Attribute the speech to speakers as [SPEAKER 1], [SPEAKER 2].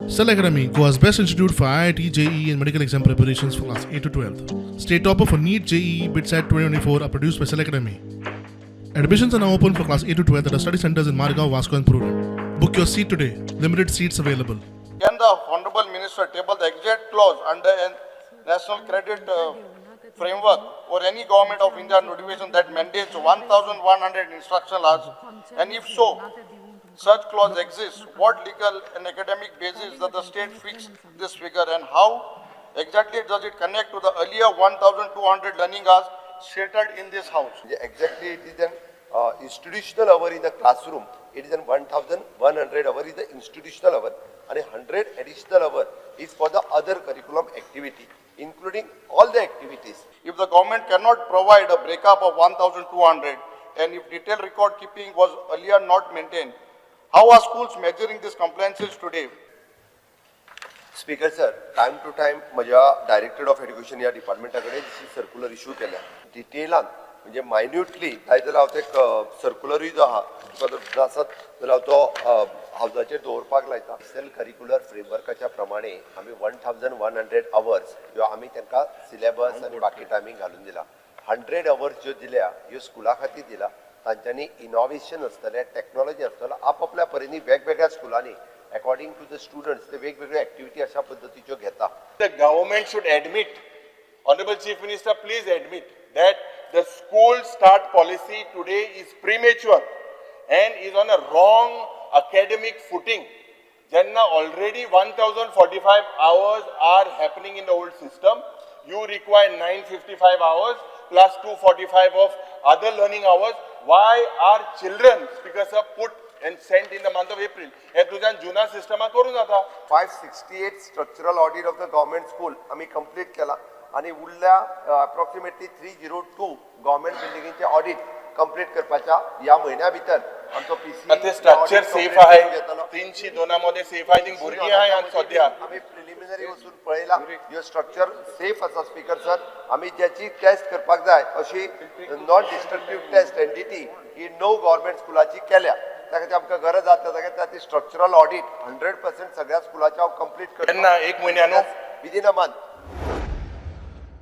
[SPEAKER 1] Cell Academy, Goa's best institute for IIT, JEE and medical exam preparations for class 8 to 12. State topper for NEET, JEE, BITSAT 2024 are produced by Cell Academy. Admissions are now open for class 8 to 12 at our study centers in Margao, Vasco and Purur. Book your seat today. Limited seats available.
[SPEAKER 2] Can the Honorable Minister table the exact clause under a national credit framework or any government of India notification that mandates 1,100 instructional hours? And if so, such clause exists, what legal and academic basis does the state fix this figure, and how exactly does it connect to the earlier 1,200 learning hours stated in this house?
[SPEAKER 3] Exactly, it is an institutional hour in the classroom. It is an 1,100 hour is the institutional hour, and 100 additional hour is for the other curriculum activity, including all the activities.
[SPEAKER 2] If the government cannot provide a breakup of 1,200, and if detailed record keeping was earlier not maintained, how are schools measuring these compliances today?
[SPEAKER 3] Speaker sir, time to time माझ्या director of education या डिपार्टमेंटाकडे circular issue केला डिटेलान म्हणजे मायन्युटली काय जाल्यार हांव ते सर्क्युलरूय जो आहा तो आसत जाल्यार हांव तो हावजाचेर दवरपाक लायता. सेल करिक्युलर फ्रेमवर्काच्या प्रमाणे आमी 1,100 आवर्स ह्यो आमी तांकां सिलेबस आनी बाकी टायमींग घालून दिला. 100 आवर्स ज्यो दिल्या ह्यो स्कुला खातीर दिला. तांच्यांनी इनोव्हेशन आसतलें टेक्नॉलॉजी आसतलो आपापल्या परींनी वेगवेगळ्या स्कुलांनी according to the students the वेगवेगळे activity अशा पद्धतीच्यो घेता.
[SPEAKER 4] The government should admit, Honorable Chief Minister, please admit that the school start policy today is premature and is on a wrong academic footing. Janna already 1,045 hours are happening in the old system. You require 955 hours plus 245 of other learning hours. Why are children, Speaker sir, put and sent in the month of April? हे तुझ्या जुना Systema करून जाता.
[SPEAKER 3] 568 structural audit of the government school आम्ही complete केला आणि उरल्या approximately 302 government बिल्डिंगचे audit complete करपाच्या या महिन्या भितर आमचो पीसी
[SPEAKER 4] ते स्ट्रक्चर सेफ आहे 302 मध्ये सेफ आहे थिंक भुरगी आहे आणि सध्या
[SPEAKER 3] आम्ही प्रिलिमिनरी वचून पळयला ह्यो स्ट्रक्चर सेफ आसा. स्पीकर सर आम्ही ज्याची टेस्ट करपाक जाय अशी नॉन डिस्ट्रक्टिव्ह टेस्ट एनडीटी ही 9 गव्हर्नमेंट स्कुलाची केल्या. त्यासाठी आमकां गरज आसा ती स्ट्रक्चरल ऑडिट 100% सगळ्या स्कुलाच्या कंप्लीट करता
[SPEAKER 4] एक महिन्यानो
[SPEAKER 3] विदिन अ मंथ.